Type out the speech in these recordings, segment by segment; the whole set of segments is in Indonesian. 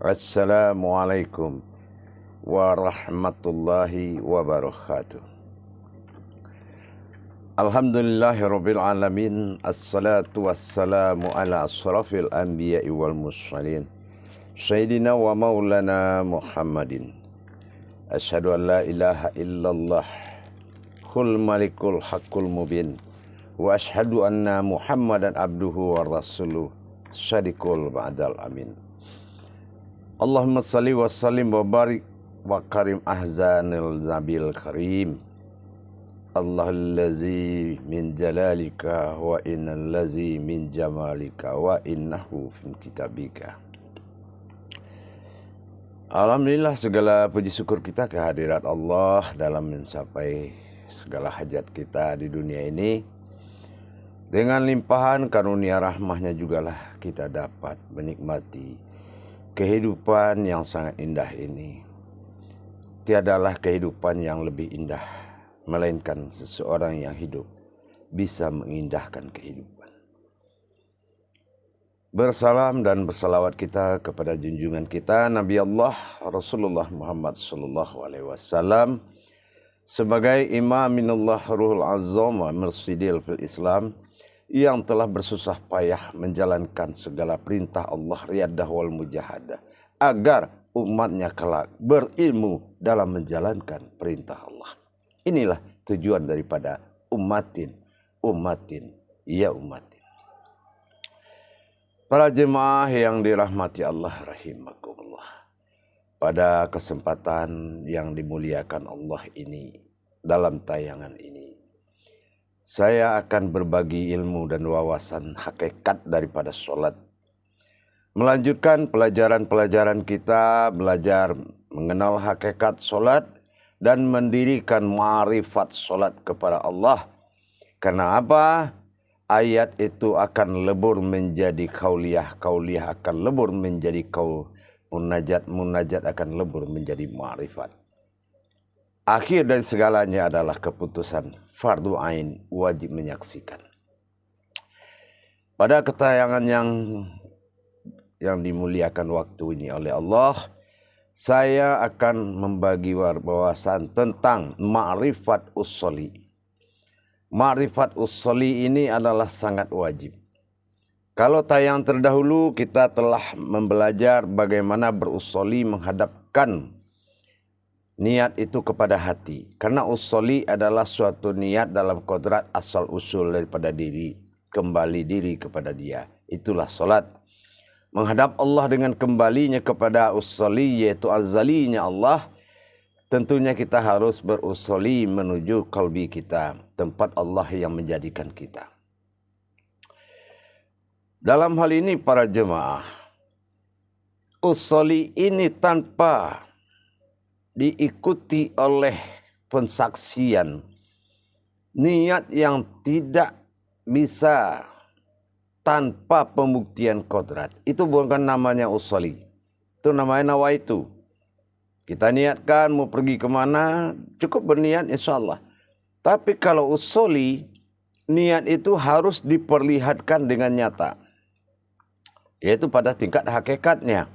Assalamualaikum warahmatullahi wabarakatuh. Alhamdulillahirabbil alamin. Assalatu wassalamu ala asrafil anbiya'i wal mursalin sayyidina wa maulana Muhammadin. Asyhadu an la ilaha illallah kul malikul haqqul mubin wa asyhadu anna Muhammadan abduhu wa rasuluh syadiqul ba'dal amin. Allahumma salli wa sallim wa barik wa karim ahzanil nabil karim. Allahallazi min jalalika wa innallazi min jamalika wa innahu fin kitabika. Alhamdulillah, segala puji syukur kita kehadirat Allah dalam mencapai segala hajat kita di dunia ini. Dengan limpahan karunia rahmahnya jugalah kita dapat menikmati kehidupan yang sangat indah ini. Tiadalah kehidupan yang lebih indah, melainkan seseorang yang hidup bisa mengindahkan kehidupan. Bersalam dan bersalawat kita kepada junjungan kita Nabi Allah Rasulullah Muhammad sallallahu alaihi wasallam sebagai imam minallah ruhul azam wa mursidil fil Islam, yang telah bersusah payah menjalankan segala perintah Allah riyadah wal mujahadah agar umatnya kelak berilmu dalam menjalankan perintah Allah. Inilah tujuan daripada umatin ya umatin. Para jemaah yang dirahmati Allah rahimakumullah. Pada kesempatan yang dimuliakan Allah ini, dalam tayangan ini, saya akan berbagi ilmu dan wawasan hakikat daripada sholat. Melanjutkan pelajaran-pelajaran kita, belajar mengenal hakikat sholat dan mendirikan ma'rifat sholat kepada Allah. Karena apa? Ayat itu akan lebur menjadi kauliyah, kauliyah akan lebur menjadi munajat, munajat akan lebur menjadi ma'rifat. Akhir dari segalanya adalah keputusan fardu ain, wajib menyaksikan. Pada ketayangan yang dimuliakan waktu ini oleh Allah, saya akan membagi wawasan tentang ma'rifat usholi. Ma'rifat usholi ini adalah sangat wajib. Kalau tayang terdahulu kita telah membelajar bagaimana berusholi, menghadapkan niat itu kepada hati. Karena usholi adalah suatu niat dalam kodrat asal usul daripada diri. Kembali diri kepada dia. Itulah solat. Menghadap Allah dengan kembalinya kepada usholi, yaitu azalinya Allah. Tentunya kita harus berusholi menuju kalbi kita. Tempat Allah yang menjadikan kita. Dalam hal ini para jemaah, usholi ini tanpa diikuti oleh pensaksian, niat yang tidak bisa tanpa pembuktian kodrat, itu bukan namanya usholi. Itu namanya nawaitu. Kita niatkan mau pergi kemana, cukup berniat insya Allah. Tapi kalau usholi, niat itu harus diperlihatkan dengan nyata, yaitu pada tingkat hakikatnya.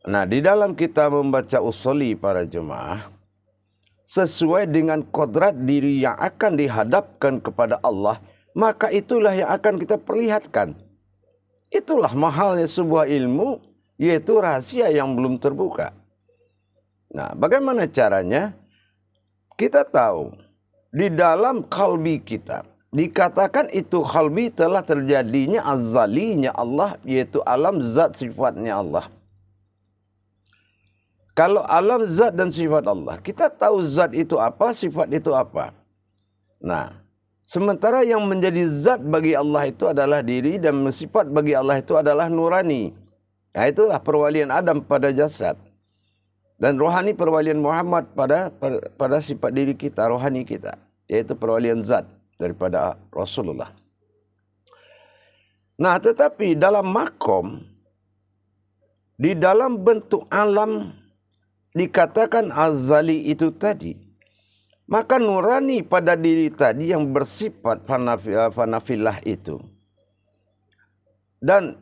Nah, di dalam kita membaca usholi para jemaah, sesuai dengan kodrat diri yang akan dihadapkan kepada Allah, maka itulah yang akan kita perlihatkan. Itulah mahalnya sebuah ilmu, yaitu rahasia yang belum terbuka. Nah, bagaimana caranya? Kita tahu, di dalam kalbi kita, dikatakan itu kalbi telah terjadinya azalinya Allah, yaitu alam zat sifatnya Allah. Kalau alam zat dan sifat Allah, kita tahu zat itu apa, sifat itu apa. Nah, sementara yang menjadi zat bagi Allah itu adalah diri, dan sifat bagi Allah itu adalah nurani. Nah, itulah perwalian Adam pada jasad. Dan rohani perwalian Muhammad pada sifat diri kita, rohani kita, yaitu perwalian zat daripada Rasulullah. Nah, tetapi dalam makom, di dalam bentuk alam, dikatakan azali itu tadi, maka nurani pada diri tadi yang bersifat fanafilah itu, dan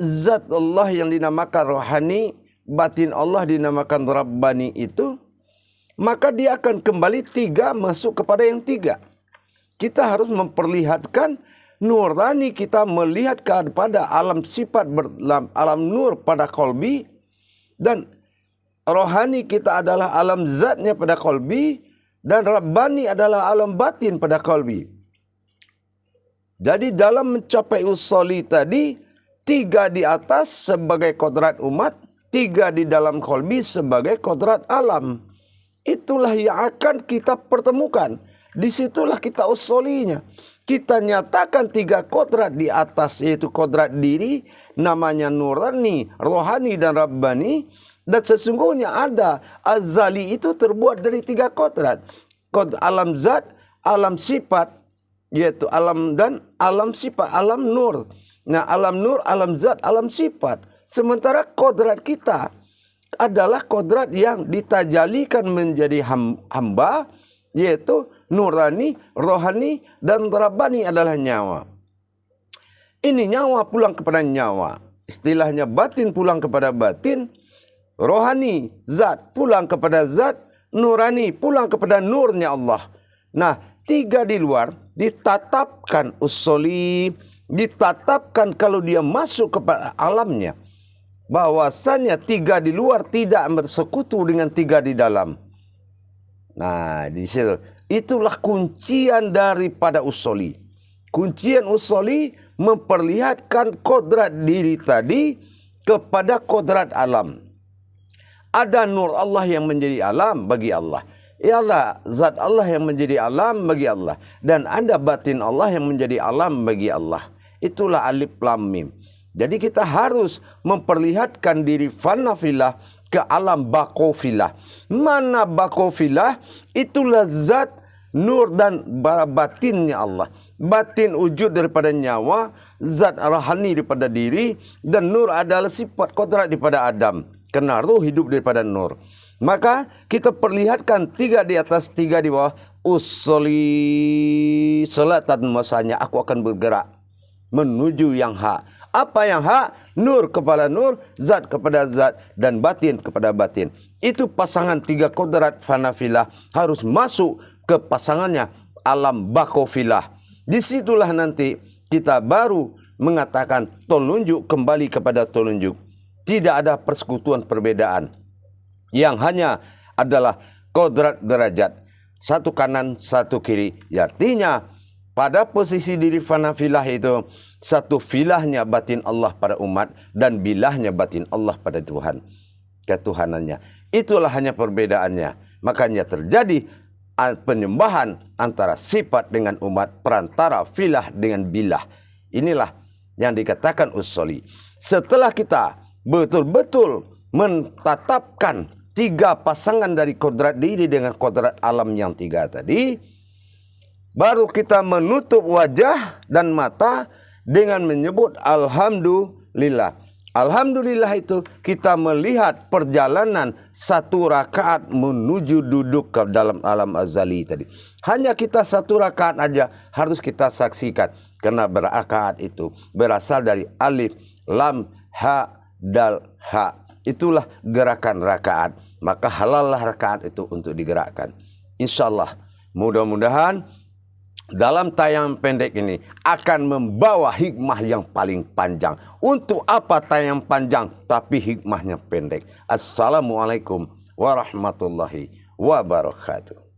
zat Allah yang dinamakan rohani, batin Allah dinamakan Rabbani itu, maka dia akan kembali tiga masuk kepada yang tiga. Kita harus memperlihatkan nurani, kita melihat kepada alam sifat, alam nur pada kolbi, dan rohani kita adalah alam zatnya pada kolbi, dan Rabbani adalah alam batin pada kolbi. Jadi dalam mencapai usuli tadi, tiga di atas sebagai kodrat umat, tiga di dalam kolbi sebagai kodrat alam. Itulah yang akan kita pertemukan. Disitulah kita usulinya. Kita nyatakan tiga kodrat di atas, yaitu kodrat diri, namanya nurani, rohani, dan Rabbani. Dan sesungguhnya ada azali itu terbuat dari tiga kodrat. Alam zat, alam sifat, yaitu alam dan alam sifat, alam nur. Nah, alam nur, alam zat, alam sifat. Sementara kodrat kita adalah kodrat yang ditajalikan menjadi hamba, yaitu nurani, rohani, dan Rabbani adalah nyawa. Ini nyawa pulang kepada nyawa. Istilahnya batin pulang kepada batin. Rohani, zat, pulang kepada zat. Nurani, pulang kepada nurnya Allah. Nah, tiga di luar ditatapkan usuli, ditatapkan kalau dia masuk kepada alamnya. Bahwasannya tiga di luar tidak bersekutu dengan tiga di dalam. Nah, di situ itulah kuncian daripada usuli. Kuncian usuli memperlihatkan kodrat diri tadi kepada kodrat alam. Ada nur Allah yang menjadi alam bagi Allah. Ialah zat Allah yang menjadi alam bagi Allah. Dan ada batin Allah yang menjadi alam bagi Allah. Itulah alif lam mim. Jadi kita harus memperlihatkan diri fanafilah ke alam bakofilah. Mana bakofilah? Itulah zat, nur, dan batinnya Allah. Batin wujud daripada nyawa, zat rohani daripada diri, dan nur adalah sifat kodrat daripada Adam. Karena ruh hidup daripada nur. Maka kita perlihatkan tiga di atas, tiga di bawah. Usoli selatan, masanya aku akan bergerak menuju yang hak. Apa yang hak? Nur kepada nur, zat kepada zat, dan batin kepada batin. Itu pasangan tiga kodrat fanafilah harus masuk ke pasangannya alam bakofilah. Disitulah nanti kita baru mengatakan tolunjuk kembali kepada tolunjuk. Tidak ada persekutuan perbedaan. Yang hanya adalah kodrat derajat. Satu kanan, satu kiri. Artinya pada posisi diri fanafilah itu, satu filahnya batin Allah pada umat, dan bilahnya batin Allah pada Tuhan. Ketuhanannya. Itulah hanya perbedaannya. Makanya terjadi penyembahan antara sifat dengan umat, perantara filah dengan bilah. Inilah yang dikatakan usuli. Setelah kita betul-betul menetapkan tiga pasangan dari kodrat diri dengan kodrat alam yang tiga tadi, baru kita menutup wajah dan mata dengan menyebut Alhamdulillah. Alhamdulillah itu kita melihat perjalanan satu rakaat menuju duduk ke dalam alam azali tadi. Hanya kita satu rakaat aja harus kita saksikan. Karena berakaat itu berasal dari alif, lam, ha, dal, ha. Itulah gerakan rakaat. Maka halallah rakaat itu untuk digerakkan. InsyaAllah mudah-mudahan dalam tayangan pendek ini akan membawa hikmah yang paling panjang. Untuk apa tayangan panjang tapi hikmahnya pendek? Assalamualaikum warahmatullahi wabarakatuh.